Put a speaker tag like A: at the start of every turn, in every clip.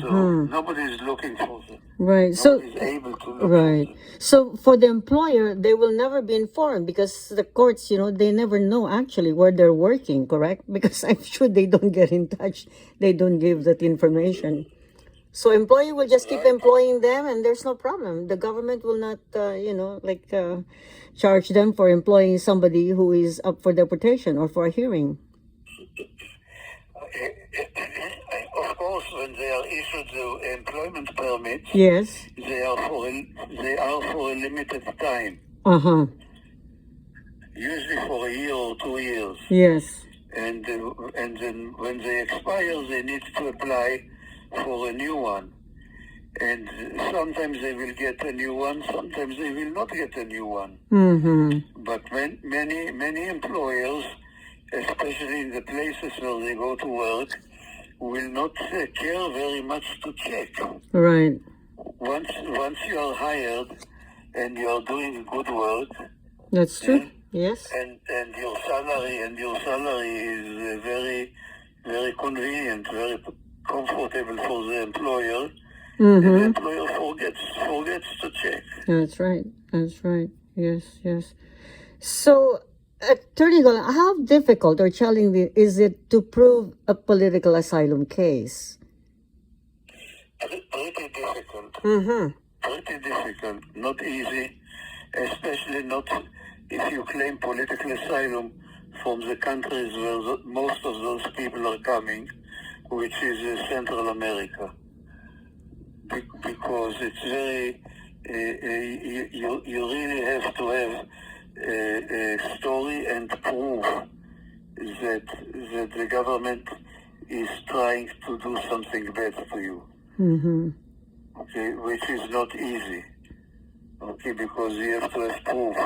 A: So nobody is looking for them.
B: Right. So,
A: Nobody is able to look
B: right.
A: for them.
B: So for the employer, they will never be informed because the courts, they never know actually where they're working, correct? Because I'm sure they don't get in touch. They don't give that information. So employer will just keep employing them and there's no problem. The government will not, charge them for employing somebody who is up for deportation or for a hearing.
A: Of course, when they are issued the employment permits,
B: Yes.
A: they are for a limited time, usually for a year or 2 years.
B: Yes.
A: And then when they expire, they need to apply for a new one. And sometimes they will get a new one, sometimes they will not get a new one. But many employers, especially in the places where they go to work, will not care very much to check.
B: Right.
A: Once you are hired and you are doing good work,
B: That's true. Yes.
A: and your salary is very, very convenient, very comfortable for the employer. The employer forgets to check.
B: That's right. That's right. Yes. Yes. So, Atty.Golan, how difficult or challenging is it to prove a political asylum case?
A: Pretty difficult.
B: Mm-hmm.
A: Pretty difficult. Not easy, especially not if you claim political asylum from the countries where most of those people are coming, which is Central America. Because it's very, you really have to have a story and proof that the government is trying to do something better to you. Okay, which is not easy. Okay, because you have to have proof.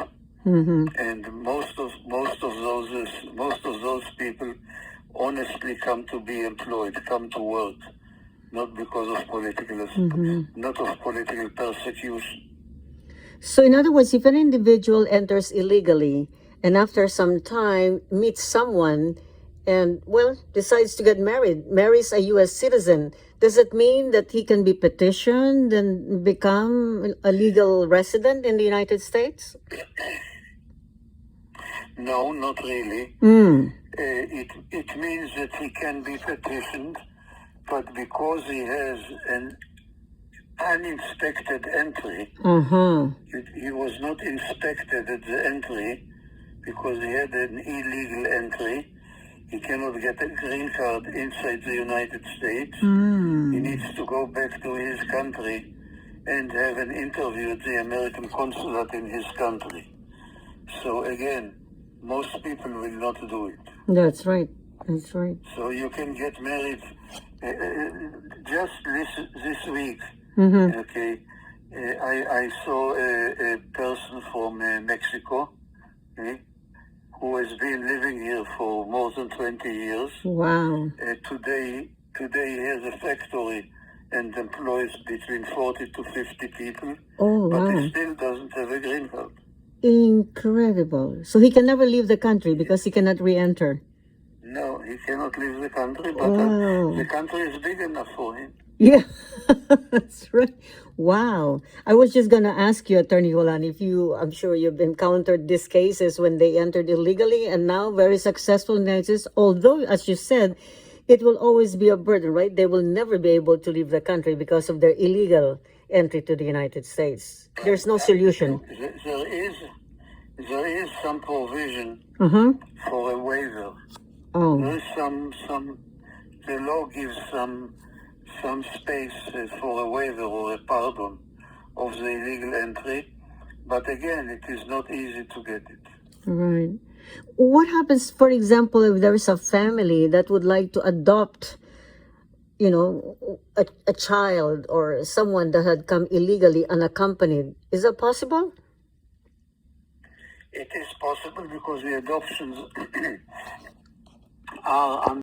A: And most of those people honestly come to be employed, come to work. Not because of not of political persecution.
B: So, in other words, if an individual enters illegally and after some time meets someone and, decides to get married, marries a U.S. citizen, does it mean that he can be petitioned and become a legal resident in the United States?
A: No, not really. It means that he can be petitioned, but because he has an uninspected entry, he was not inspected at the entry because he had an illegal entry. He cannot get a green card inside the United States. He needs to go back to his country and have an interview at the American consulate in his country. So again, most people will not do it.
B: That's right. That's right.
A: So you can get married just this week. Okay, I saw a person from Mexico, who has been living here for more than 20 years.
B: Wow.
A: Today he has a factory and employs between 40 to 50 people.
B: Oh,
A: but
B: wow.
A: he still doesn't have a green card.
B: Incredible. So he can never leave the country because he cannot re-enter.
A: No, he cannot leave the country, but
B: Wow.
A: the country is big enough for him.
B: Yeah, that's right. Wow. I was just going to ask you, Atty.Golan, I'm sure you've encountered these cases when they entered illegally and now very successful in the United States. Although, as you said, it will always be a burden, right? They will never be able to leave the country because of their illegal entry to the United States. There's no solution.
A: There is some provision for a waiver.
B: Oh.
A: There is the law gives some space for a waiver or a pardon of the illegal entry, but again, it is not easy to get it.
B: Right. What happens, for example, if there is a family that would like to adopt, a child or someone that had come illegally unaccompanied? Is that possible?
A: It is possible because the adoptions are